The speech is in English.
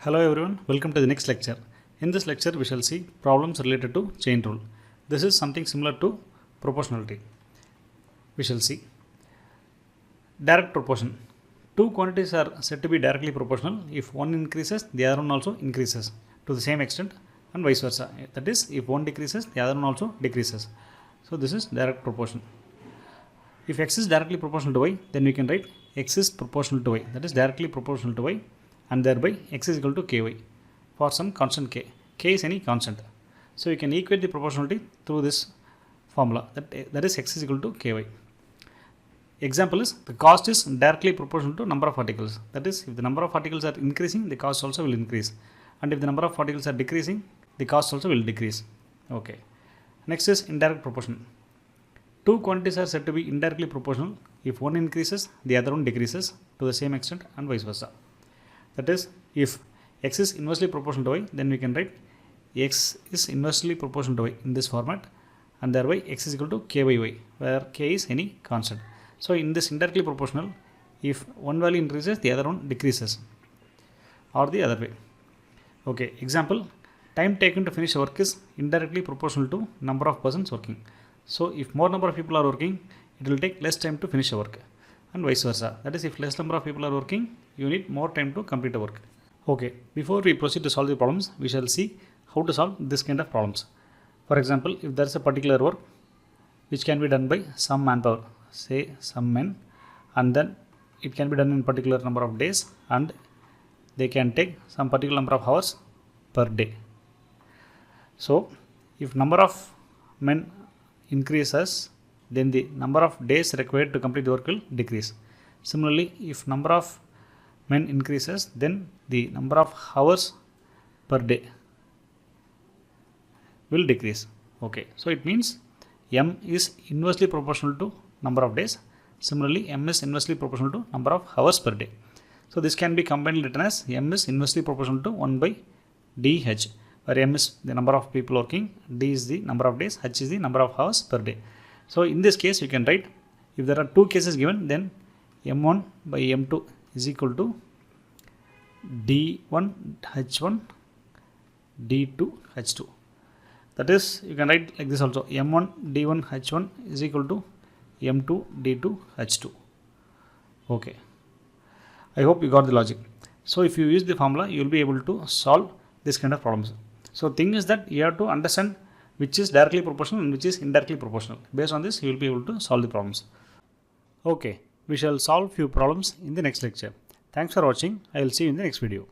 Hello everyone, welcome to the next lecture. In this lecture, we shall see problems related to chain rule. This is something similar to proportionality. We shall see direct proportion. Two quantities are said to be directly proportional if one increases, the other one also increases to the same extent and vice versa. That is, if one decreases, the other one also decreases. So this is direct proportion. If x is directly proportional to y, then we can write x is proportional to y. That is directly proportional to y, and thereby x is equal to ky for some constant k. K is any constant. So you can equate the proportionality through this formula, that is x is equal to ky. Example is the cost is directly proportional to number of articles. That is, if the number of articles are increasing, the cost also will increase, and if the number of articles are decreasing, the cost also will decrease. Okay. Next is indirect proportion. Two quantities are said to be indirectly proportional if one increases, the other one decreases to the same extent and vice versa. That is, if x is inversely proportional to y, then we can write x is inversely proportional to y in this format, and thereby x is equal to k by y, where k is any constant. So in this indirectly proportional, if one value increases, the other one decreases, or the other way. Okay, example, time taken to finish work is indirectly proportional to number of persons working. So if more number of people are working, it will take less time to finish a work, and vice versa. That is, if less number of people are working, you need more time to complete a work. Okay, before we proceed to solve the problems, we shall see how to solve this kind of problems. For example, if there is a particular work which can be done by some manpower, say some men, and then it can be done in particular number of days, and they can take some particular number of hours per day. So if number of men increases, then the number of days required to complete the work will decrease. Similarly, if number of men increases, then the number of hours per day will decrease. Okay, so it means m is inversely proportional to number of days. Similarly, m is inversely proportional to number of hours per day. So this can be combined written as m is inversely proportional to 1 by dh, where m is the number of people working, d is the number of days, h is the number of hours per day. So in this case, you can write, if there are two cases given, then m1 by m2 is equal to d1 h1 d2 h2. That is, you can write like this also, m1 d1 h1 is equal to m2 d2 h2. Okay, I hope you got the logic. So if you use the formula, you will be able to solve this kind of problems. So thing is that you have to understand which is directly proportional and which is indirectly proportional. Based on this, you will be able to solve the problems. Okay, we shall solve few problems in the next lecture. Thanks for watching. I will see you in the next video.